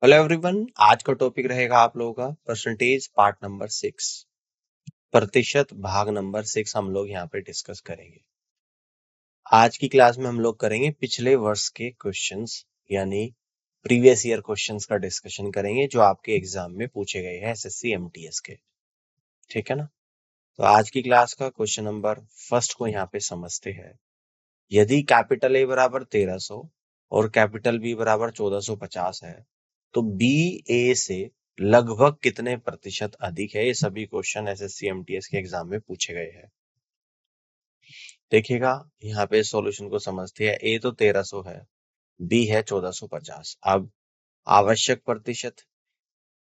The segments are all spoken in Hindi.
Hello everyone. आज का टॉपिक रहेगा आप लोगों का परसेंटेज पार्ट नंबर 6, प्रतिशत भाग नंबर 6 हम लोग यहाँ पे डिस्कस करेंगे। आज की क्लास में हम लोग करेंगे पिछले वर्ष के क्वेश्चंस यानी प्रीवियस ईयर क्वेश्चंस का डिस्कशन करेंगे जो आपके एग्जाम में पूछे गए हैं एसएससी एमटीएस के। ठीक है ना। तो आज की क्लास का क्वेश्चन नंबर फर्स्ट को यहाँ पे समझते हैं। यदि कैपिटल ए बराबर 1300 और कैपिटल बी बराबर 1450 है तो बी ए से लगभग कितने प्रतिशत अधिक है। ये सभी क्वेश्चन एसएससी एमटीएस के एग्जाम में पूछे गए हैं। देखिएगा यहाँ पे सॉल्यूशन को समझते हैं। ए तो 1300 है, बी है 1450। अब आवश्यक प्रतिशत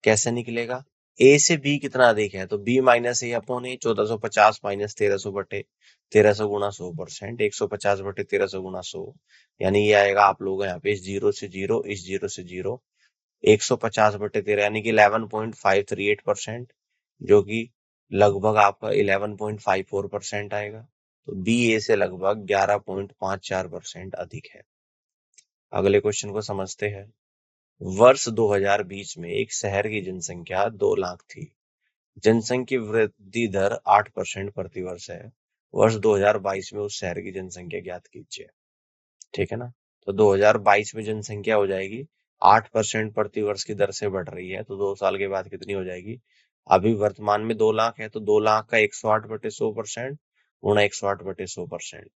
कैसे निकलेगा। ए से बी कितना अधिक है तो बी माइनस ए अपॉन ए, 1450 माइनस 1300 बटे 1300 गुणा 100%, 150 बटे 1300 गुणा 100, यानी ये आएगा आप लोग यहाँ पे इस जीरो से जीरो, इस जीरो से जीरो, 150 बटे 13 यानी कि 11.538%, जो कि लगभग आपका 11.54% आएगा। तो बी ए से लगभग 11.54% अधिक है। अगले क्वेश्चन को समझते हैं। वर्ष 2020 में एक शहर की जनसंख्या 2 लाख थी। जनसंख्या वृद्धि दर 8% प्रति वर्ष है। वर्ष 2022 में उस शहर की जनसंख्या ज्ञात कीजिए। ठीक है ना। तो 2022 में जनसंख्या हो जाएगी 8% प्रति वर्ष की दर से बढ़ रही है, तो 2 साल के बाद कितनी हो जाएगी। अभी वर्तमान में 2 लाख है तो 2 लाख का 108 बटे 100% गुणा 108 बटे 100%।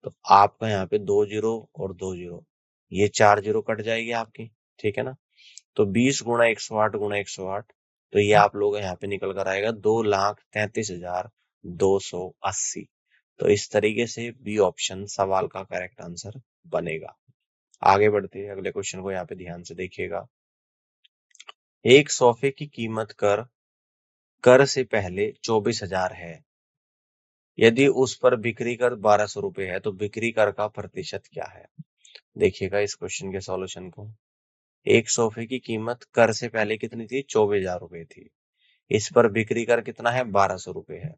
तो आपका यहाँ पे 2 जीरो और 2 जीरो, ये 4 जीरो कट जाएगी आपकी। ठीक है ना। तो 20 गुणा 108 गुणा 108, तो ये आप लोग यहाँ पे निकल कर आएगा 2,33,280। तो इस तरीके से बी ऑप्शन सवाल का करेक्ट आंसर बनेगा। आगे बढ़ते हैं अगले क्वेश्चन को यहाँ पे ध्यान से देखिएगा। एक सोफे की कीमत कर से पहले 24,000 है। यदि उस पर बिक्री कर 1200 रुपए है तो बिक्री कर का प्रतिशत क्या है। देखिएगा इस क्वेश्चन के सॉल्यूशन को। एक सोफे की कीमत कर से पहले कितनी थी, 24,000 रुपए थी। इस पर बिक्री कर कितना है, 1200 रुपए है।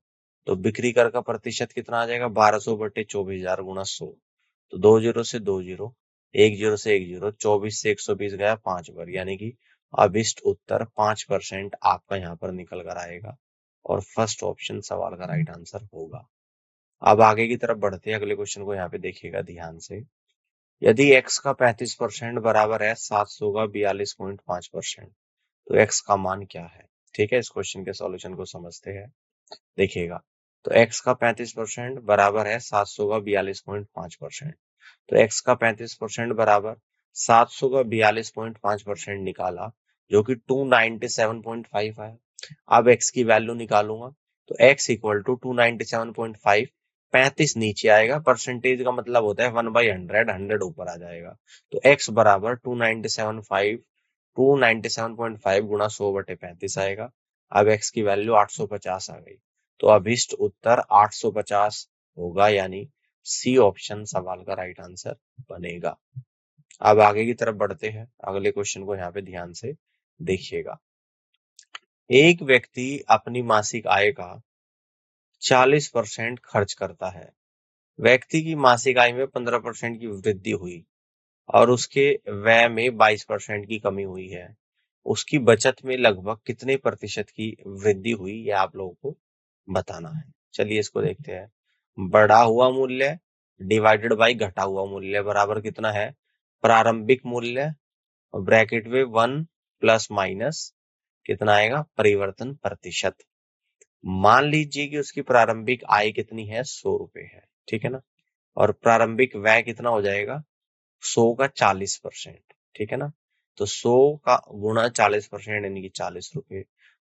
तो बिक्री कर का प्रतिशत कितना आ जाएगा, 1200 बटे 24,000 गुणा 100। तो 2 जीरो से 2 जीरो, 1 जीरो से 1 जीरो, 24 से 120 गया 5 बार, यानी कि अभिष्ट उत्तर 5% आपका यहाँ पर निकल कर आएगा और फर्स्ट ऑप्शन सवाल का राइट आंसर होगा। अब आगे की तरफ बढ़ते हैं। अगले क्वेश्चन को यहाँ पे देखिएगा ध्यान से। यदि x का 35% बराबर है 700 का 42.5%, तो x का मान क्या है। ठीक है, इस क्वेश्चन के सॉल्यूशन को समझते हैं। देखिएगा, तो x का 35% बराबर है 700 का 42.5%। तो x का 35% बराबर 700 का 42.5% निकाला, जो कि 297.5 है। अब x की वैल्यू निकालूंगा तो x इक्वल टू 297.5, 35 नीचे आएगा। परसेंटेज का मतलब होता है 1/100, 100 ऊपर आ जाएगा। तो x बराबर 297.5 गुणा 100 बटे 35 आएगा। अब x की वैल्यू 850 आ गई, तो अभिष्ट उत्तर 850 होगा, यानी सी ऑप्शन सवाल का राइट आंसर बनेगा। अब आगे की तरफ बढ़ते हैं। अगले क्वेश्चन को यहाँ पे ध्यान से देखिएगा। एक व्यक्ति अपनी मासिक आय का 40% खर्च करता है। व्यक्ति की मासिक आय में 15% की वृद्धि हुई और उसके व्यय में 22% की कमी हुई है। उसकी बचत में लगभग कितने प्रतिशत की वृद्धि हुई, यह आप लोगों को बताना है। चलिए इसको देखते हैं। बढ़ा हुआ मूल्य डिवाइडेड बाई घटा हुआ मूल्य बराबर कितना है, प्रारंभिक मूल्य ब्रैकेट में 1 प्लस माइनस कितना आएगा, परिवर्तन प्रतिशत। मान लीजिए कि उसकी प्रारंभिक आय कितनी है, 100 रुपए है। ठीक है ना। और प्रारंभिक व्यय कितना हो जाएगा, 100 का 40%। ठीक है ना। तो 100 का गुणा 40% यानी कि 40 रुपए।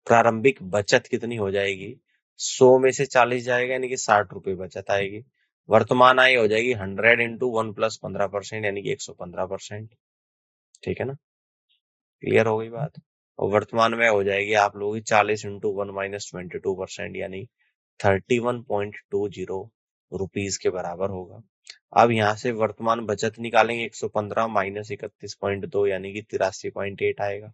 प्रारंभिक बचत कितनी हो जाएगी, 100 में से 40 जाएगा यानी कि 60 रुपए बचत आएगी। वर्तमान आय हो जाएगी 100 इंटू 1 प्लस 15% यानी कि 115%। ठीक है ना। क्लियर हो गई बात। और वर्तमान में हो जाएगी आप लोगों की 40 इंटू 1 माइनस 22% यानी 31.20 रुपीज के बराबर होगा। अब यहाँ से वर्तमान बचत निकालेंगे, 115 माइनस 31.2 यानी कि 83.8 आएगा।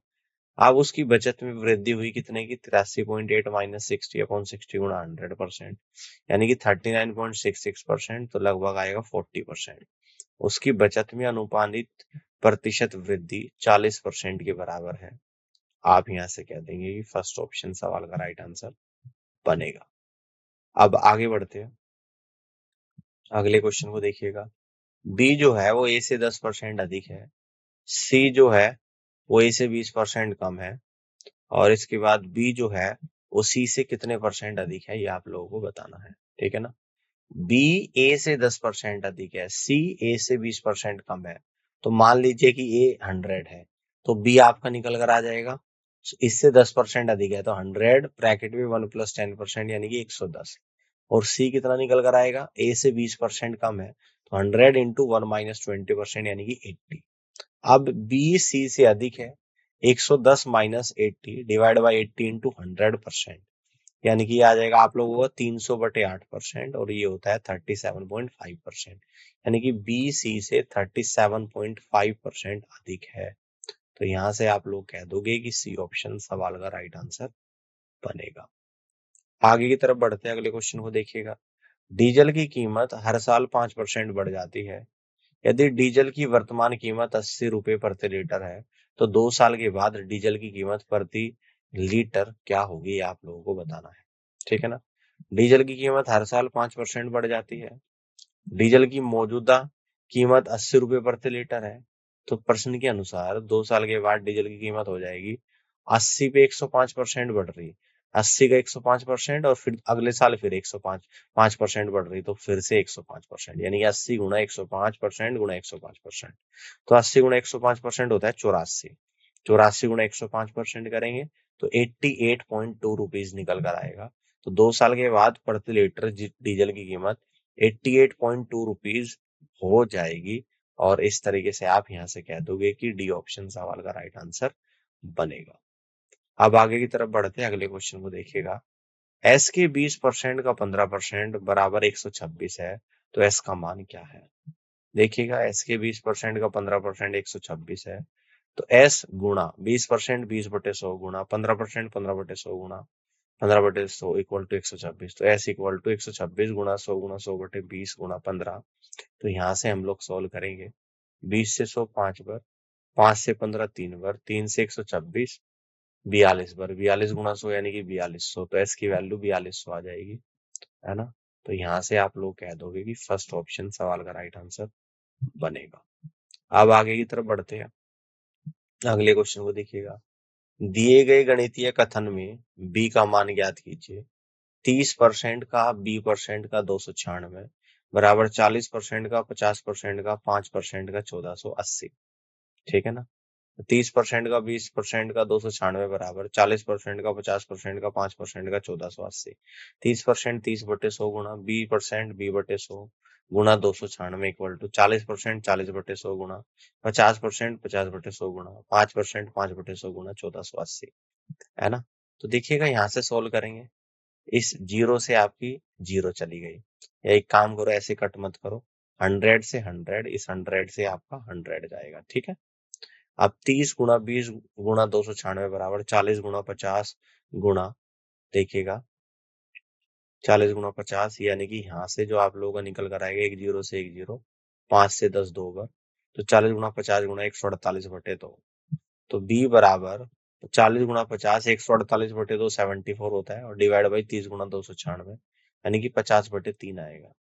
अब उसकी बचत में वृद्धि हुई कितने की, 83.8 माइनस 60/60 गुणा 100%, यानी कि 39.66%, तो लगभग आएगा 40%। उसकी बचत में अनुपानित प्रतिशत वृद्धि 40% के बराबर है। आप यहां से कह देंगे कि फर्स्ट ऑप्शन सवाल का राइट आंसर बनेगा। अब आगे बढ़ते हैं, अगले क्वेश्चन को देखिएगा। बी जो है वो ए से 10% अधिक है, सी जो है वो ए से 20% कम है, और इसके बाद बी जो है वो सी से कितने परसेंट अधिक है, ये आप लोगों को बताना है। ठीक है ना। बी ए से 10% अधिक है, सी ए से 20% कम है। तो मान लीजिए कि ए 100 है, तो बी आपका निकल कर आ जाएगा। इससे 10% अधिक है तो 100 ब्रैकेट में 1 + 10% यानी कि 110। और सी कितना निकल कर आएगा, ए से 20% कम है तो 100 × 1 - 20% यानी कि 80। अब बी सी से अधिक है, 110 - 80 डिवाइड बाई 80 × 100%, यानी कि आ जाएगा आप लोगों को 300/8%, और ये होता है 37.5%, यानी कि बी सी से 37.5% अधिक है। तो यहां से आप लोग कह दोगे कि सी ऑप्शन सवाल का राइट आंसर बनेगा। आगे की तरफ बढ़ते हैं, अगले क्वेश्चन को देखिएगा। डीजल की कीमत हर साल 5% बढ़ जाती है। यदि डीजल की वर्तमान कीमत 80 रुपए प्रति लीटर है, तो 2 साल के बाद डीजल की कीमत प्रति लीटर क्या होगी, ये आप लोगों को बताना है। ठीक है ना। डीजल की कीमत हर साल 5% बढ़ जाती है। डीजल की मौजूदा कीमत 80 रुपए प्रति लीटर है, तो प्रश्न के अनुसार 2 साल के बाद डीजल की कीमत हो जाएगी 80 पे 105% बढ़ रही, 80 का 105%, और फिर अगले साल फिर 105% बढ़ रही, तो फिर से 105%, यानी कि 80 × 105% × 105%। तो 80 × 105% होता है 84। 84 × 105% करेंगे तो 88.2 रुपीज निकल कर आएगा। तो 2 साल के बाद प्रति लीटर डीजल की कीमत 88.2 रुपीज हो जाएगी, और इस तरीके से आप यहां से कह दोगे कि डी ऑप्शन सवाल का राइट आंसर बनेगा। अब आगे की तरफ बढ़ते हैं, अगले क्वेश्चन को देखिएगा। एस के 20% का 15% बराबर 126 है, तो एस का मान क्या है। देखिएगा, एस के 20% का 15% 126 है, तो एस गुणा 20% 20/100 गुणा 15% 15/100 गुणा 15/100 इक्वल टू 126। तो एस इक्वल टू 126 गुणा 100 गुणा 100/20 गुणा 15। तो यहाँ से हम लोग सॉल्व करेंगे। 20 से 100 5 बार, 5 से 15 3 बार, 3 से 126 42 बार, 42 गुणा 100 यानी कि 4200। तो एस की वैल्यू 4200 आ जाएगी, है ना। तो यहाँ से आप लोग कह दोगे कि फर्स्ट ऑप्शन सवाल का राइट आंसर बनेगा। अब आगे की तरफ बढ़ते हैं, अगले क्वेश्चन को देखिएगा। दिए गए गणितीय कथन में बी का मान ज्ञात कीजिए। 30% का b% का 296 बराबर 40% का 50% का 5% का 1480। ठीक है ना। 30% का 20% का 296 बराबर 40% का 50% का 5% का 1480। 30% 30/100 गुणा 20% 20/100 गुणा 296 इक्वल टू 40% 40/100 गुणा 50% 50/100 गुणा 5% 5/100 गुणा 1480, है ना। तो देखिएगा, यहाँ से सोल्व करेंगे। इस जीरो से आपकी जीरो चली गई, या एक काम करो, ऐसे कट मत करो। 100 से 100, इस 100 से आपका 100 जाएगा। ठीक है। अब 30 गुणा 20 गुणा 296 बराबर 40 गुणा 50 गुणा, देखिएगा 40 गुणा 50, यानी कि यहाँ से जो आप लोगों का निकल कर आएगा, एक जीरो से एक जीरो, 5 से 10 2 बार, तो 40 गुणा 50 गुणा 148/2। तो बी बराबर 40 गुणा 50 148/2 74 होता है, और डिवाइड बाई 30 गुणा 296 यानी कि 50/3 आएगा।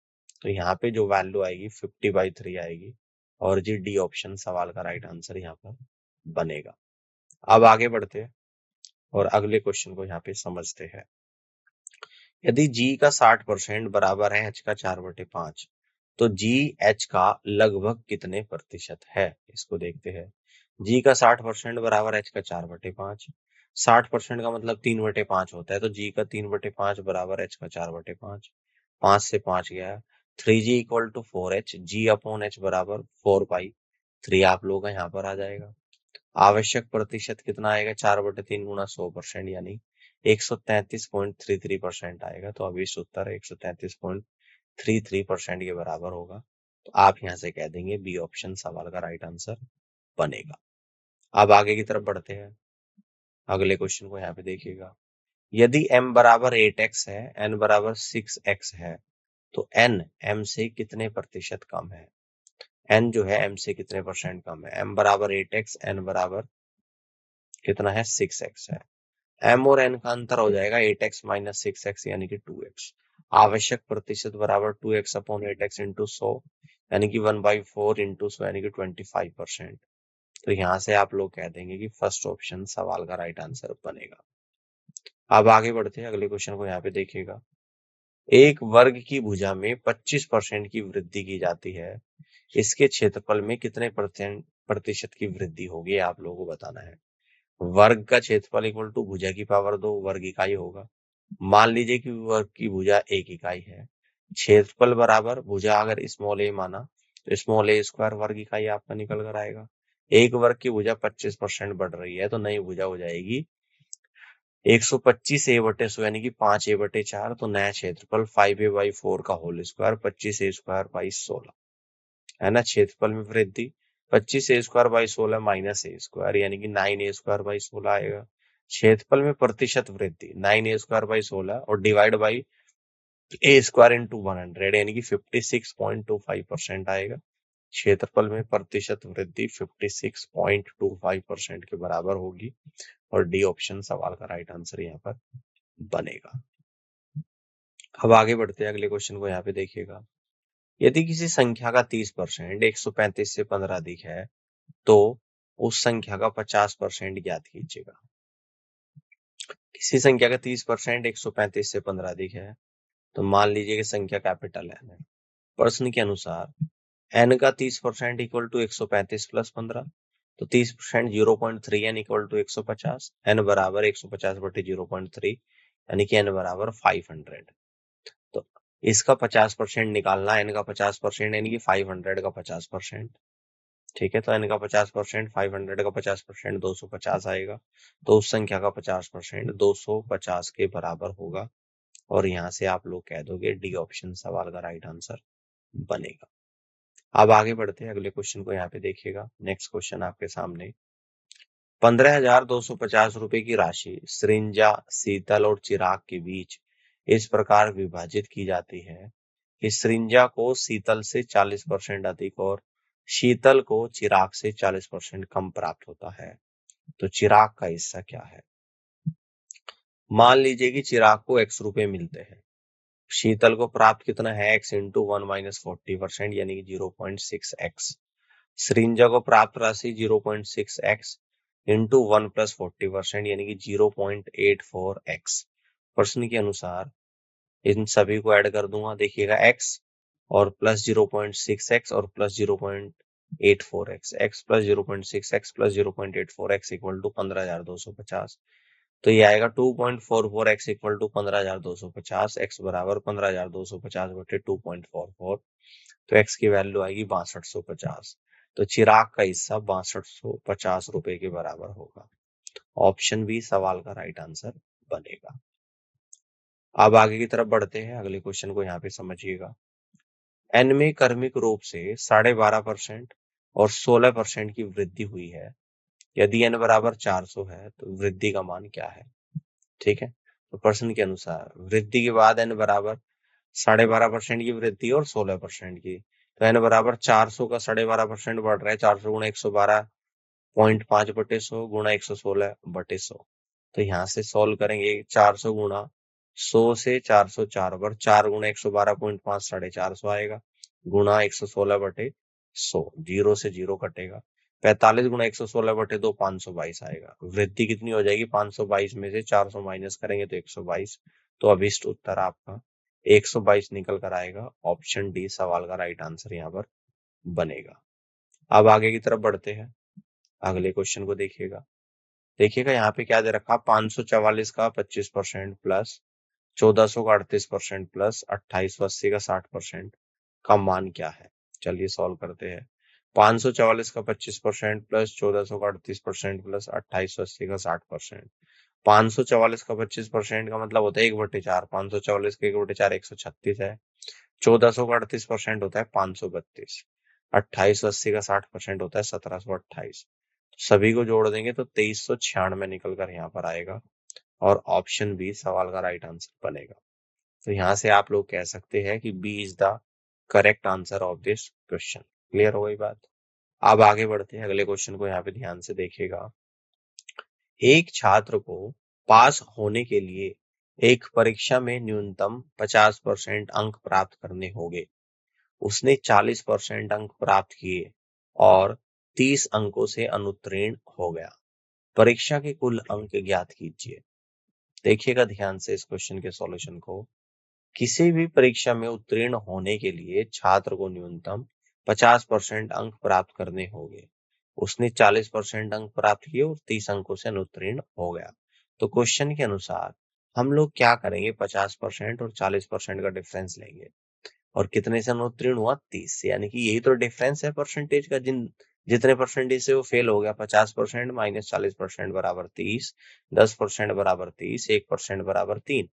तो यहाँ पे जो वैल्यू आएगी 50/3 आएगी, और जी डी ऑप्शन सवाल का राइट आंसर यहाँ पर बनेगा। अब आगे बढ़ते हैं और अगले क्वेश्चन को यहाँ पे समझते हैं। यदि जी का 60% बराबर है एच का 4/5, तो जी एच का लगभग कितने प्रतिशत है, इसको देखते हैं। जी का 60% बराबर एच का 4/5, 60% का मतलब 3/5 होता है, तो जी का 3/5 बराबर एच का 4/5, 5 से 5 गया, 3g equal to 4h, g/h बराबर 4 3 आप लोगों का यहाँ पर आ जाएगा। आवश्यक प्रतिशत कितना आएगा, 4/3 गुणा 100%, यानी 133.33% आएगा। तो अब इस उत्तर 133.33% के बराबर होगा। तो आप यहाँ से कह देंगे बी ऑप्शन सवाल का राइट आंसर बनेगा। अब आगे की तरफ बढ़ते हैं, अगले क्वेश्चन को यहाँ पे देखिएगा। यदि m बराबर 8x है, n बराबर 6x है, तो n m से कितने प्रतिशत कम है। एन जो है एम से कितने परसेंट कम है, एम बराबर 8x, एन बराबर कितना है 6x है। एम और एन का अंतर हो जाएगा 8x माइनस 6x यानी कि 2x। आवश्यक प्रतिशत बराबर 2x अपॉन 8x इंटू 100 यानी कि 1/4 इंटू 100 यानी कि 25%। तो यहाँ से आप लोग कह देंगे कि फर्स्ट ऑप्शन सवाल का राइट आंसर बनेगा। अब आगे बढ़ते हैं, अगले क्वेश्चन को यहाँ पे देखिएगा। एक वर्ग की भुजा में 25% की वृद्धि की जाती है, इसके क्षेत्रफल में कितने प्रतिशत की वृद्धि होगी, आप लोगों को बताना है। वर्ग का क्षेत्रफल इक्वल टू भुजा की पावर 2 वर्ग इकाई होगा। मान लीजिए कि वर्ग की भुजा 1 इकाई है, क्षेत्रफल बराबर भुजा अगर स्मॉल ए माना तो स्मॉल ए स्क्वायर वर्ग इकाई आपका निकल कर आएगा। एक वर्ग की भुजा 25% बढ़ रही है तो नई भुजा हो जाएगी 125a/100 यानी कि 5a/4। तो नया क्षेत्रफल 5a/4 का होल स्क्वायर 25a² 16 है ना। क्षेत्रफल में वृद्धि 25a² माइनस ए स्क्वायर यानी कि 9a² 16 आएगा। क्षेत्रफल में प्रतिशत वृद्धि 9a² 16 और डिवाइड बाई a² इंटू 100 यानी कि 56.25% आएगा। क्षेत्रफल में प्रतिशत वृद्धि 56.25% के बराबर होगी और डी ऑप्शन सवाल का राइट आंसर यहाँ पर बनेगा। अब आगे बढ़ते हैं, अगले क्वेश्चन को यहाँ पे देखिएगा। यदि किसी संख्या का 30% 135 से 15 अधिक है तो उस संख्या का 50% ज्ञात कीजिएगा। किसी संख्या का 30% 135 से 15 अधिक है तो मान लीजिए कि संख्या कैपिटल एन है। प्रश्न के अनुसार एन का 30% इक्वल टू 135 प्लस 15, तो 30% 0.3 एन इक्वल टू 150, एन बराबर 150/0.3 यानी कि एन बराबर 500। तो इसका 50% निकालना, एन का 50% यानी कि 500 का 50%। ठीक है, तो एन का 50% 500 का 50% 250 आएगा। तो उस संख्या का 50% 250 के बराबर होगा और यहाँ से आप लोग कह दोगे डी ऑप्शन सवाल का राइट आंसर बनेगा। अब आगे बढ़ते हैं, अगले क्वेश्चन को यहाँ पे देखिएगा। नेक्स्ट क्वेश्चन आपके सामने 15,250 रुपए की राशि सृंजा, शीतल और चिराग के बीच इस प्रकार विभाजित की जाती है कि सृंजा को शीतल से 40% अधिक और शीतल को चिराग से 40% कम प्राप्त होता है। तो चिराग का हिस्सा क्या है। मान लीजिए कि चिराग को x रुपए मिलते हैं, शीतल को प्राप्त कितना है x इंटू 1 माइनस 40% यानी कि 0.6x। सृंजा को प्राप्त राशि 0.6x इंटू 1 प्लस 40% यानी कि 0.84x। प्रश्न के अनुसार इन सभी को ऐड कर दूंगा, देखिएगा x और प्लस 0.6x और plus 0.84x, x plus 0.6x plus 0.84x equal to 15,250। तो ये आएगा 2.44x इक्वल टू 15,250, x बराबर 15,250 बटे 2.44। तो x की वैल्यू आएगी 6250। तो चिराग का हिस्सा 6250 रुपए के बराबर होगा। ऑप्शन बी सवाल का राइट आंसर बनेगा। अब आगे की तरफ बढ़ते हैं, अगले क्वेश्चन को यहाँ पे समझिएगा। एन में क्रमिक रूप से 12.5% और 16% की वृद्धि हुई है। यदि एन बराबर 400 है तो वृद्धि का मान क्या है। ठीक है, तो प्रश्न के अनुसार वृद्धि के बाद एन बराबर 12.5% की वृद्धि और 16% की, तो एन बराबर 400 का 12.5% बढ़ रहा है, 400 गुणा 112.5 बटे 100 गुणा 116 बटे 100। तो यहाँ से सॉल्व करेंगे, 400 गुणा 100 से 404 पर 4 गुणा 112.5 450 आएगा गुणा 116 बटे 100, 0 से 0 कटेगा। 45 गुणा 116 बटे 2 522 आएगा। वृद्धि कितनी हो जाएगी, 522 में से 400 माइनस करेंगे तो 122। तो अभिष्ट उत्तर आपका 122 निकल कर आएगा। ऑप्शन डी सवाल का राइट आंसर यहाँ पर बनेगा। अब आगे की तरफ बढ़ते हैं, अगले क्वेश्चन को देखिएगा। यहाँ पे क्या दे रखा, 544 का 25% प्लस 1400 का 38% प्लस 2880 का 60% का मान क्या है। चलिए सॉल्व करते हैं। 544 का 25% प्लस 1400 का 38% प्लस 2880 का 60%। 544 का 25% का मतलब होता है 1/4, 544 का 1/4 136 है। 1400 का 38% होता है 532, 2880 का 60% होता है 1728। सभी को जोड़ देंगे तो 2396 निकल कर यहाँ पर आएगा और ऑप्शन बी सवाल का राइट आंसर बनेगा। तो यहाँ से आप लोग कह सकते हैं कि B is the correct answer of this question. Clear हो गई बात। अब आगे बढ़ते हैं, अगले क्वेश्चन को यहाँ पे ध्यान से देखिएगा। एक छात्र को पास होने के लिए एक परीक्षा में न्यूनतम 50% अंक प्राप्त करने होंगे। उसने 40% अंक प्राप्त किए और 30 अंकों से अनुत्तीर्ण हो गया। परीक्षा के कुल अंक ज्ञात कीजिए। देखिएगा ध्यान से इस क्वेश्चन के सॉल्यूशन को। किसी भी परीक्षा में उत्तीर्ण होने के लिए छात्र को न्यूनतम 50% अंक प्राप्त करने होंगे। उसने 40% अंक प्राप्त किए और 30 अंकों से अनुत्तीर्ण हो गया। तो क्वेश्चन के अनुसार हम लोग क्या करेंगे, 50% और 40% का डिफरेंस लेंगे और कितने से अनुत्तीर्ण हुआ, 30 से। यानी कि यही तो डिफरेंस है परसेंटेज का, जितने परसेंटेज से वो फेल हो गया। 50% माइनस 40% बराबर 30, 10% बराबर 30, 1% बराबर 3।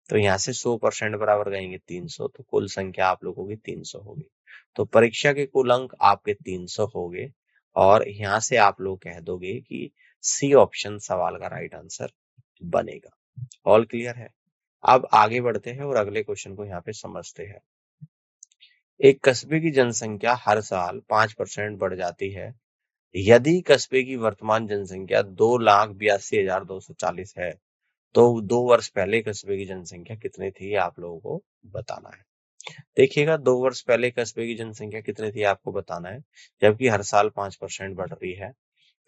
तो यहाँ से 100% बराबर गएंगे 300, तो कुल संख्या आप लोगों की 300 होगी। तो परीक्षा के कुल अंक आपके 300 होंगे और यहाँ से आप लोग कह दोगे कि सी ऑप्शन सवाल का राइट आंसर बनेगा। ऑल क्लियर है। अब आगे बढ़ते हैं और अगले क्वेश्चन को यहाँ पे समझते हैं। एक कस्बे की जनसंख्या हर साल 5% बढ़ जाती है। यदि कस्बे की वर्तमान जनसंख्या 2,82,240 है, तो 2 वर्ष पहले कस्बे की जनसंख्या कितनी थी, ये आप लोगों को बताना है। देखिएगा, 2 वर्ष पहले कस्बे की जनसंख्या कितनी थी आपको बताना है, जबकि हर साल 5% बढ़ रही है।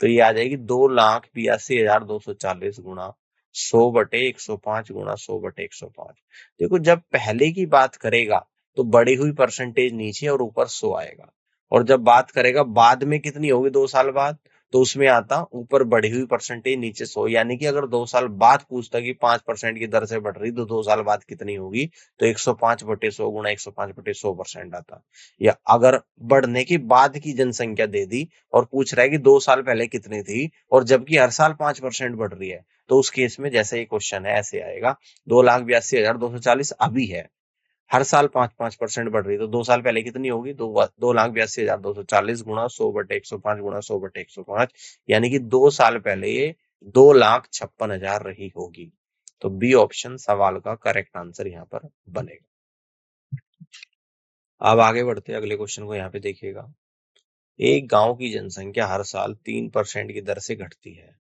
तो ये आ जाएगी 2,82,240 गुणा 100/105 गुणा 100/105। देखो, जब पहले की बात करेगा तो बढ़ी हुई परसेंटेज नीचे और ऊपर 100 आएगा, और जब बात करेगा बाद में कितनी होगी 2 साल बाद, तो उसमें आता ऊपर बढ़ी हुई परसेंटेज नीचे 100। यानी कि अगर 2 साल बाद पूछता कि 5% की दर से बढ़ रही तो 2 साल बाद कितनी होगी, तो 105/100 गुणा 105/100% आता। या अगर बढ़ने के बाद की जनसंख्या दे दी और पूछ रहा है कि 2 साल पहले कितनी थी और जबकि हर साल 5% बढ़ रही है, तो उस केस में जैसे ये क्वेश्चन है ऐसे आएगा। 2,82,240 अभी है, हर साल 5-5% बढ़ रही है, तो 2 साल पहले कितनी होगी, 2,82,240 गुणा 100/105 गुणा 100/105। यानी कि 2 साल पहले ये 2,56,000 रही होगी। तो बी ऑप्शन सवाल का करेक्ट आंसर यहाँ पर बनेगा। अब आगे बढ़ते हैं, अगले क्वेश्चन को यहाँ पे देखिएगा। एक गांव की जनसंख्या हर साल 3% की दर से घटती है।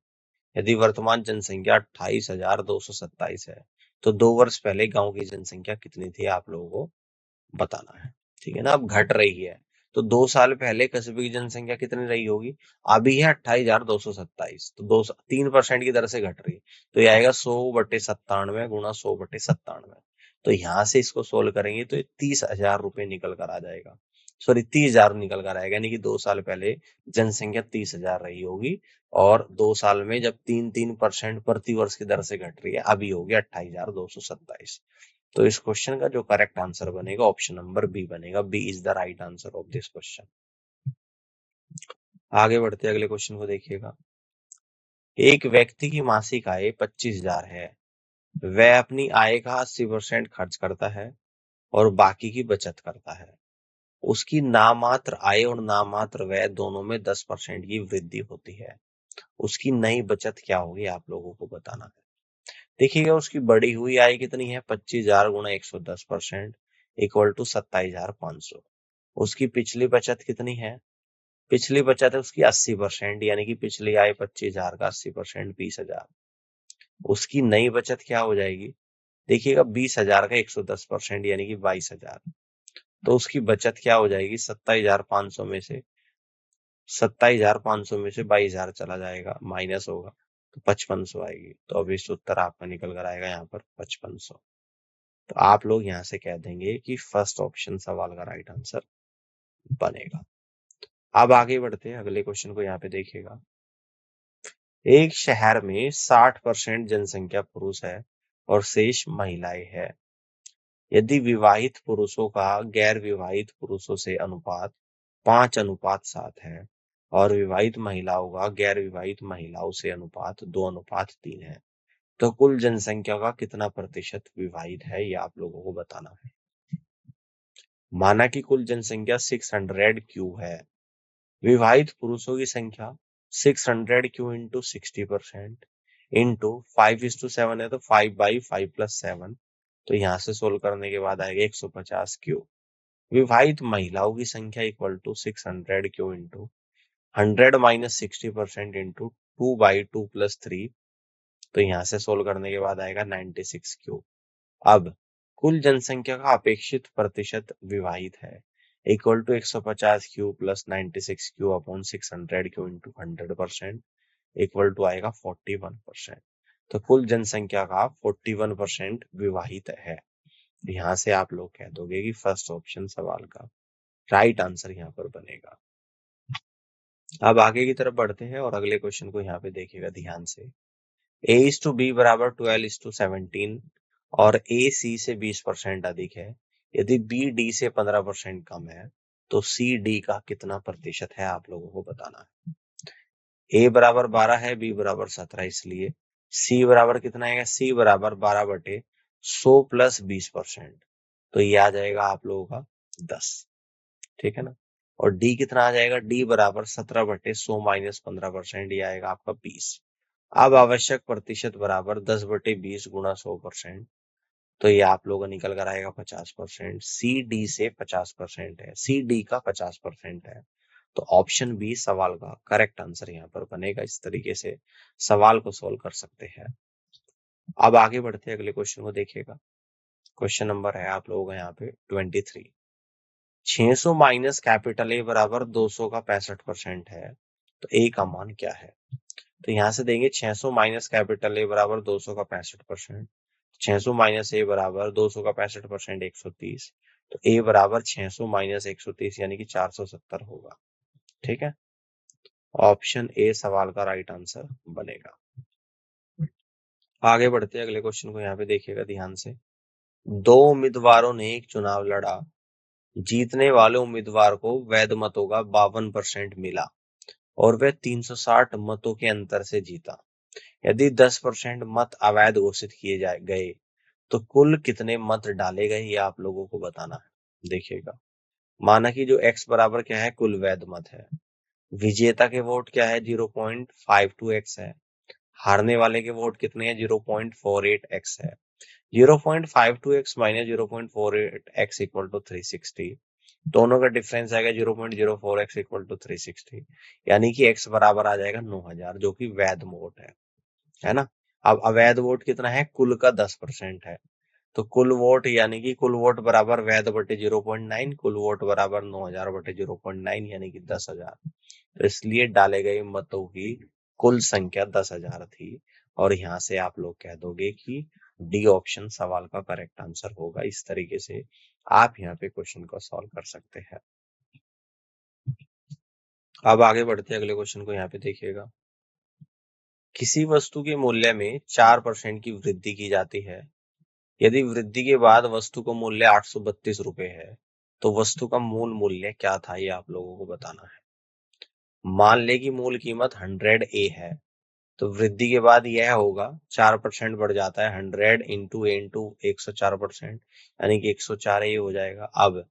यदि वर्तमान जनसंख्या 28,227 है, तो 2 वर्ष पहले गांव की जनसंख्या कितनी थी, आप लोगों को बताना है। ठीक है ना। अब घट रही है, तो 2 साल पहले कस्बे की जनसंख्या कितनी रही होगी, अभी है 28,227, तो 3% की दर से घट रही है। तो ये आएगा 100/97 गुणा 100/97। तो यहां से इसको सोल्व करेंगे तो ये 30,000 रुपए निकल कर आ जाएगा, सॉरी 30,000 निकल कर आएगा। यानी कि 2 साल पहले जनसंख्या 30,000 रही होगी और 2 साल में जब 3-3% प्रति वर्ष की दर से घट रही है, अभी होगी 28,227। तो इस क्वेश्चन का जो करेक्ट आंसर बनेगा ऑप्शन नंबर बी बनेगा। B is the right answer of this question. आगे बढ़ते अगले क्वेश्चन को देखिएगा। एक व्यक्ति की मासिक आय 25,000 है। वह अपनी आय का 80% खर्च करता है और बाकी की बचत करता है। उसकी नामात्र आय और नामात्र व्यय दोनों में 10% की वृद्धि होती है। उसकी नई बचत क्या होगी, आप लोगों को बताना है। देखिएगा, उसकी बढ़ी हुई आय कितनी है, 25,000 गुणा 110% इक्वल टू 27,500। उसकी पिछली बचत कितनी है, पिछली बचत है उसकी 80%, यानी कि पिछली आय 25,000 का 80% 20,000। उसकी नई बचत क्या हो जाएगी, देखिएगा 20,000 का 110% यानी कि 22,000। तो उसकी बचत क्या हो जाएगी, 27,500 में से 22,000 चला जाएगा, माइनस होगा तो 5500 आएगी। तो अब इस उत्तर आपका निकल कर आएगा यहाँ पर 5500। तो आप लोग यहाँ से कह देंगे कि फर्स्ट ऑप्शन सवाल का राइट आंसर बनेगा। अब आगे बढ़ते हैं, अगले क्वेश्चन को यहाँ पे देखिएगा। एक शहर में 60% जनसंख्या पुरुष है और शेष महिलाएं है। यदि विवाहित पुरुषों का गैर विवाहित पुरुषों से अनुपात 5:7 है और विवाहित महिलाओं का गैर विवाहित महिलाओं से अनुपात 2:3 है, तो कुल जनसंख्या का कितना प्रतिशत विवाहित है, ये आप लोगों को बताना है। माना कि कुल जनसंख्या 600 क्यू है, विवाहित पुरुषों की संख्या 600 क्यू इंटू 60% इंटू 5:7 है, तो 5/5 + 7। तो यहाँ से सोल्व करने के बाद आएगा 150 क्यू। विवाहित महिलाओं की संख्या equal to 600 Q into 100 minus 60% into 2/2 + 3। तो यहां से सोल्व करने के बाद आएगा 96 क्यू। अब कुल जनसंख्या का अपेक्षित प्रतिशत विवाहित है equal to 150 Q plus 96 Q upon 600 Q into 100% equal to आएगा 41%। तो कुल जनसंख्या का 41% विवाहित है। यहां से आप लोग कह दोगे कि फर्स्ट ऑप्शन सवाल का राइट आंसर यहाँ पर बनेगा। अब आगे की तरफ बढ़ते हैं और अगले क्वेश्चन को यहाँ पे देखिएगा ध्यान से। A/B बराबर 12:17 और A C से 20% अधिक है। यदि B D से 15% कम है तो C D का कितना प्रतिशत है आप लोगों को बताना है। A बराबर 12 है, B बराबर 17, इसलिए C बराबर कितना आएगा, C बराबर 12/100 प्लस 20%। तो ये आ जाएगा आप लोगों का 10, ठीक है ना। और D कितना आ जाएगा, D बराबर 17/100 माइनस 15%, ये आएगा आपका 20। अब आवश्यक प्रतिशत बराबर 10/20 गुणा 100%। तो ये आप लोगों का निकल कर आएगा 50%। सी डी से 50% है, सी डी का 50% है। तो ऑप्शन बी सवाल का करेक्ट आंसर यहाँ पर बनेगा। इस तरीके से सवाल को सोल्व कर सकते हैं। अब आगे बढ़ते हैं, अगले क्वेश्चन को देखिएगा। क्वेश्चन नंबर है आप लोगों का यहाँ पे 23। 600 माइनस कैपिटल ए बराबर 200 का 65% है, तो ए का मान क्या है। तो यहां से देंगे 600 माइनस कैपिटल ए बराबर 200 का 65%। 600 माइनस ए बराबर 200 का 65% 130। तो ए बराबर 600 माइनस 130 यानी कि 470 होगा, ठीक है। ऑप्शन ए सवाल का राइट आंसर बनेगा। आगे बढ़ते हैं, अगले क्वेश्चन को यहाँ पे देखिएगा ध्यान से। दो उम्मीदवारों ने एक चुनाव लड़ा, जीतने वाले उम्मीदवार को वैध मतों का 52% मिला और वह 360 मतों के अंतर से जीता। यदि 10% मत अवैध घोषित किए गए तो कुल कितने मत डाले गए, ये आप लोगों को बताना है। देखिएगा, माना कि जो x बराबर क्या है, कुल वैध मत है। विजेता के वोट क्या है, 0.52x है। हारने वाले के वोट कितने हैं, 0.48x है। 0.52x minus 0.48x equal to 360। दोनों का डिफरेंस आएगा 0.04x इक्वल टू 360, यानी कि x बराबर आ जाएगा 9000, जो कि वैध वोट है ना। अब अवैध वोट कितना है, कुल का 10% है। तो कुल वोट यानी कि कुल वोट बराबर वैध बटे 0.9, कुल वोट बराबर 9000 बटे 0.9 यानी कि 10,000। तो इसलिए डाले गए मतों की कुल संख्या 10,000 थी। और यहाँ से आप लोग कह दोगे कि डी ऑप्शन सवाल का करेक्ट आंसर होगा। इस तरीके से आप यहाँ पे क्वेश्चन को सॉल्व कर सकते हैं। अब आगे बढ़ते हैं, अगले क्वेश्चन को यहाँ पे देखिएगा। किसी वस्तु के मूल्य में 4% की वृद्धि की जाती है। यदि वृद्धि के बाद वस्तु का मूल्य 832 रुपए है तो वस्तु का मूल मूल्य क्या था, ये आप लोगों को बताना है। मान ले कि मूल कीमत 100 A है, तो वृद्धि के बाद यह होगा 4% बढ़ जाता है, 100 इंटू 104%, यानी कि 104A हो जाएगा। अब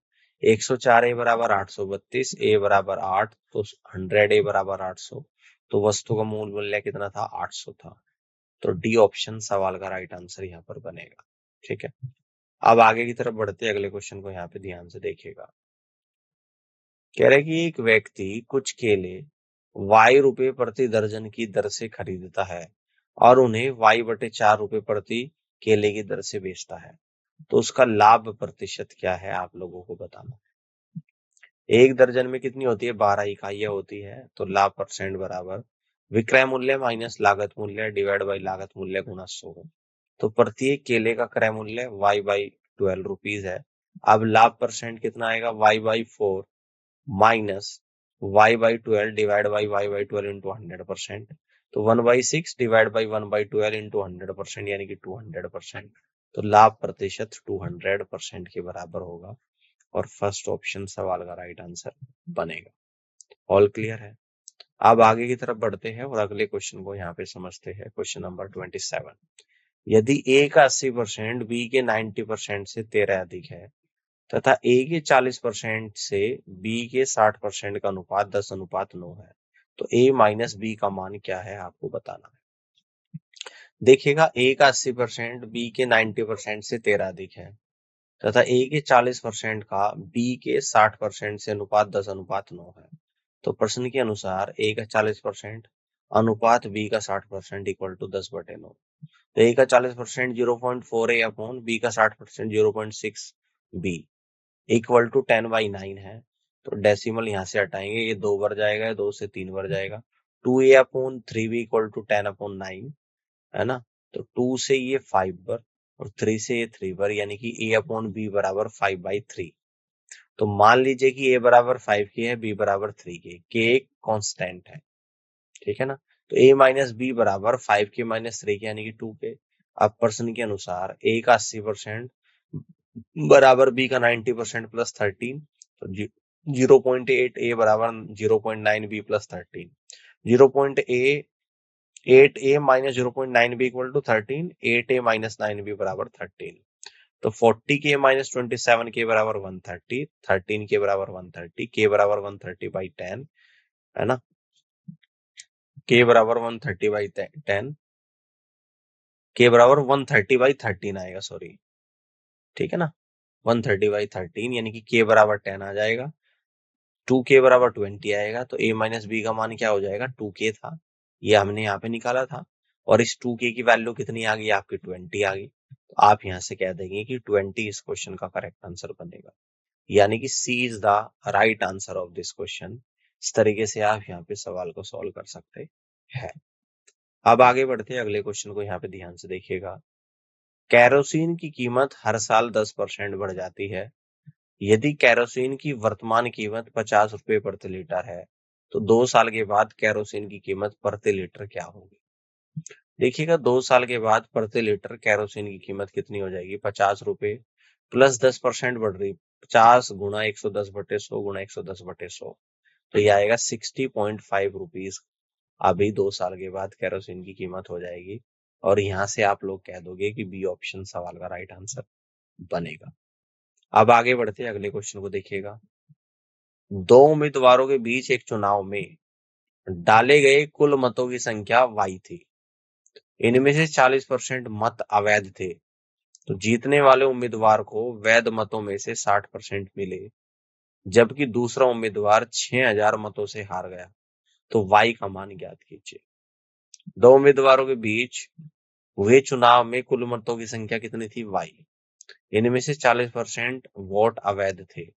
104A बराबर 832, A बराबर 8, तो 100A बराबर 800, तो वस्तु का मूल मूल्य कितना था, 800 था। तो डी ऑप्शन सवाल का राइट आंसर यहाँ पर बनेगा, ठीक है। अब आगे की तरफ बढ़ते हैं, अगले क्वेश्चन को यहाँ पे ध्यान से देखिएगा। कह रहे कि एक व्यक्ति कुछ केले y रुपए प्रति दर्जन की दर से खरीदता है और उन्हें y/4 रुपए प्रति केले की दर से बेचता है, तो उसका लाभ प्रतिशत क्या है, आप लोगों को बताना है। एक दर्जन में कितनी होती है, 12 इकाइयां होती है। तो लाभ परसेंट बराबर विक्रय मूल्य माइनस लागत मूल्य डिवाइड बाई लागत मूल्य गुणा 100। तो प्रत्येक केले का क्रय मूल्य y/12 रुपीज है। अब लाभ परसेंट कितना आएगा, y/4 minus y/12 divide by y/12 into 100%। तो 1/6 डिवाइड बाई 1/12 इंटू 100%, यानी कि 200%। तो लाभ प्रतिशत 200% के बराबर होगा और फर्स्ट ऑप्शन सवाल का राइट आंसर बनेगा। ऑल क्लियर है। अब आगे की तरफ बढ़ते हैं और अगले क्वेश्चन को यहाँ पे समझते हैं। Question number 27। यदि A का 80% B के 90% से 13 अधिक है तथा A के 40% से B के 60% का अनुपात 10:9 है, तो A माइनस B का मान क्या है, आपको बताना है। देखिएगा, A का 80% B के 90% से 13 अधिक है। तथा ए के 40% का बी के 60% से अनुपात 10:9 है। तो प्रश्न के अनुसार ए का 40% अनुपात बी का 60% इक्वल टू 10/9। तो ए का 40% 0.4 ए अपॉन बी का 60% 0.6 बी इक्वल टू 10/9 है। तो डेसिमल यहाँ से हटाएंगे, ये 2 बार जाएगा, 2 से 3 बार जाएगा। 2a upon 3b equal to 10/9 है ना। तो 2 से ये 5 बार और 3 से ये 3 बार, यानी कि a अपॉन बी बराबर 5/3। तो मान लीजिए कि a बराबर 5 के है, b बराबर 3 के एक कांस्टेंट है, ठीक है ना। तो a माइनस बी बराबर 5 के माइनस 3 के यानी कि 2 के। अब प्रश्न के अनुसार a का 80% बराबर b का 90% प्लस 13। तो 0.8 a बराबर 0.9 b plus 13। 0.8 a minus 0.9 b equal to 13। 8 a minus 9 b बराबर 13। तो 40 के माइनस 27 के बराबर 130। 13 के बराबर 130, के बराबर 130/10 है ना। के बराबर 130/10, के बराबर 130/13 आएगा, सॉरी, ठीक है ना। 130/13 यानी कि के बराबर 10 आ जाएगा। 2k बराबर 20 आएगा। तो a माइनस बी का मान क्या हो जाएगा, 2k था, ये हमने यहाँ पे निकाला था। और इस 2k की वैल्यू कितनी आ गई आपकी, 20 आ गई। तो आप यहाँ से कह देंगे कि 20 इस क्वेश्चन का करेक्ट आंसर बनेगा, यानी कि C is the right answer of this question. इस तरीके से आप यहाँ पे सवाल को सॉल्व कर सकते हैं। अब आगे बढ़ते हैं, अगले क्वेश्चन को यहाँ पे ध्यान से देखिएगा। कैरोसिन की कीमत हर साल 10% बढ़ जाती है। यदि कैरोसिन की वर्तमान कीमत 50 रुपए प्रति लीटर है, तो 2 साल के बाद कैरोसिन की कीमत प्रति लीटर क्या होगी। देखिएगा, 2 साल के बाद प्रति लीटर कैरोसिन की कीमत कितनी हो जाएगी, 50 रुपए प्लस 10% बढ़ रही, 50 गुणा 110/100 गुणा 110/100, तो ये आएगा 60.5 रुपीज। अभी 2 साल के बाद कैरोसिन की कीमत हो जाएगी। और यहां से आप लोग कह दोगे कि बी ऑप्शन सवाल का राइट आंसर बनेगा। अब आगे बढ़ते हैं, अगले क्वेश्चन को देखिएगा। 2 उम्मीदवारों के बीच एक चुनाव में डाले गए कुल मतों की संख्या y थी। इनमें से 40% मत अवैध थे, तो जीतने वाले उम्मीदवार को वैध मतों में से 60% मिले, जबकि दूसरा उम्मीदवार 6000 मतों से हार गया। तो y का मान ज्ञात कीजिए। 2 उम्मीदवारों के बीच हुए चुनाव में कुल मतों की संख्या कितनी थी, y। इनमें से 40% वोट अवैध थे।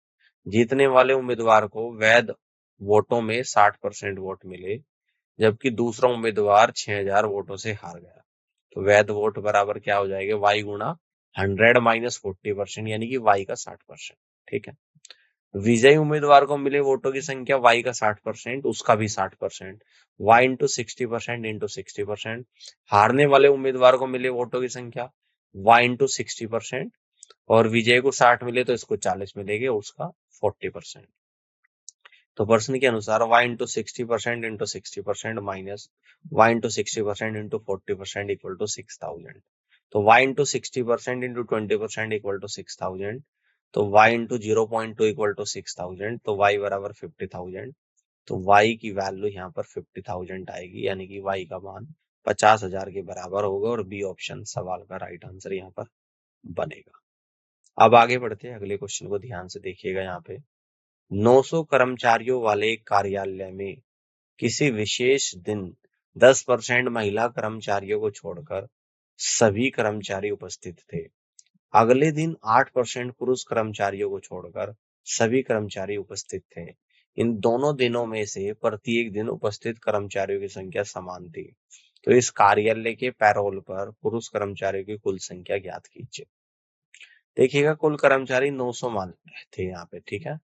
जीतने वाले उम्मीदवार को वैध वोटों में 60% वोट मिले, जबकि दूसरा उम्मीदवार 6000 वोटों से हार गया। तो वैध वोट बराबर क्या हो जाएगा, y गुणा 100 माइनस 40%, यानी कि y का 60%, ठीक है। विजयी उम्मीदवार को मिले वोटों की संख्या y का 60%, उसका भी 60%, y इंटू 60% इंटू 60%। हारने वाले उम्मीदवार को मिले वोटों की संख्या y इंटू 60%, और विजय को 60 मिले तो इसको 40 मिलेंगे, उसका 40%। तो प्रश्न के अनुसार y into 60% into 60% minus y into 60% into 40% equal to 6000। तो y into 60% into 20% equal to 6000। तो y इंटू 0.2 इक्वल टू 6000। तो y बराबर 50,000। तो y की वैल्यू यहाँ पर 50,000 आएगी, यानी कि y का मान 50,000 के बराबर होगा, और बी ऑप्शन सवाल का राइट आंसर यहाँ पर बनेगा। अब आगे बढ़ते हैं, अगले क्वेश्चन को ध्यान से देखिएगा। यहाँ पे 900 कर्मचारियों वाले कार्यालय में किसी विशेष दिन 10% महिला कर्मचारियों को छोड़कर सभी कर्मचारी उपस्थित थे। अगले दिन 8% पुरुष कर्मचारियों को छोड़कर सभी कर्मचारी उपस्थित थे। इन दोनों दिनों में से प्रत्येक दिन उपस्थित कर्मचारियों की संख्या समान थी। तो इस कार्यालय के पैरोल पर पुरुष कर्मचारियों की कुल संख्या ज्ञात कीजिए। देखिएगा, कुल कर्मचारी 900 मान थे यहाँ पे, ठीक है।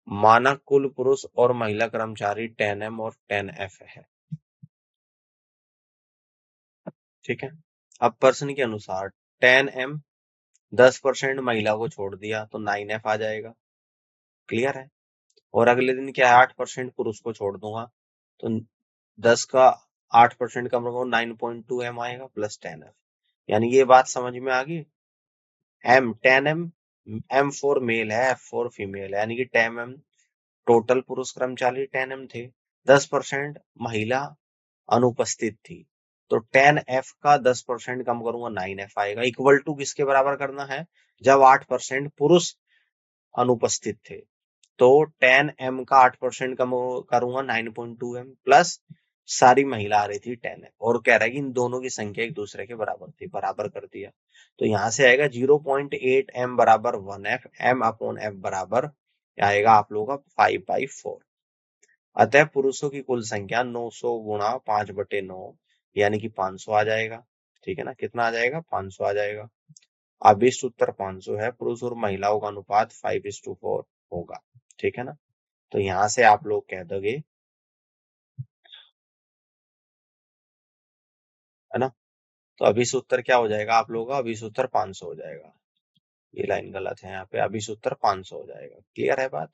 मानक कुल पुरुष और महिला कर्मचारी 10M और 10F है, ठीक है। अब प्रश्न के अनुसार 10M 10% महिला को छोड़ दिया तो 9F आ जाएगा, क्लियर है। और अगले दिन क्या है, 8% पुरुष को छोड़ दूंगा तो 10 का 8% का मतलब 9.2M आएगा प्लस 10F, यानी ये बात समझ में आ गई। M 4 मेल है, F 4 फीमेल है, यानी कि 10M टोटल पुरुष कर्मचारी 10M थे, 10% महिला अनुपस्थित थी, तो 10f का 10% कम करूंगा 9f आएगा। इक्वल टू किसके बराबर करना है, जब 8% पुरुष अनुपस्थित थे। तो 10m का 8% कम करूंगा 9.2m प्लस सारी महिला आ रही थी 10m, और कह रहा है कि इन दोनों की संख्या एक दूसरे के बराबर थी, बराबर कर दिया। तो यहां से आएगा 0.8m बराबर 1f, m अपॉन f बराबर आएगा आप लोगों का 5/4। अतः पुरुषों की कुल संख्या 900 गुणा 5/9 यानी कि 500 आ जाएगा। ठीक है ना, कितना आ जाएगा, 500 आ जाएगा। अभिष्ट उत्तर 500 है। पुरुष और महिलाओं का अनुपात 5:4 होगा। ठीक है ना, तो यहां से आप लोग कह दोगे, है ना, तो अभिष्ट उत्तर क्या हो जाएगा आप लोगों का, अभिष्ट उत्तर 500 हो जाएगा। ये लाइन गलत है यहाँ पे, अभिष्ट उत्तर 500 हो जाएगा। क्लियर है बात?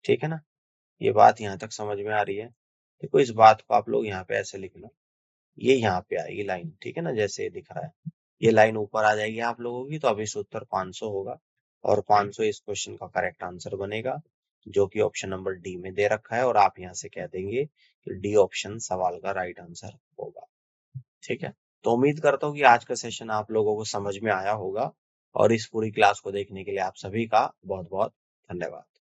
ठीक है ना, ये बात यहाँ तक समझ में आ रही है? देखो इस बात को आप लोग यहाँ पे ऐसे लिखना, ये यहाँ पे आएगी लाइन, ठीक है ना, जैसे ये दिख रहा है, ये लाइन ऊपर आ जाएगी आप लोगों की, तो अभिष्ट उत्तर 500 होगा, और 500 इस क्वेश्चन का करेक्ट आंसर बनेगा, जो कि ऑप्शन नंबर डी में दे रखा है, और आप यहाँ से कह देंगे कि डी ऑप्शन सवाल का राइट आंसर होगा। ठीक है, तो उम्मीद करता हूँ कि आज का सेशन आप लोगों को समझ में आया होगा, और इस पूरी क्लास को देखने के लिए आप सभी का बहुत बहुत धन्यवाद।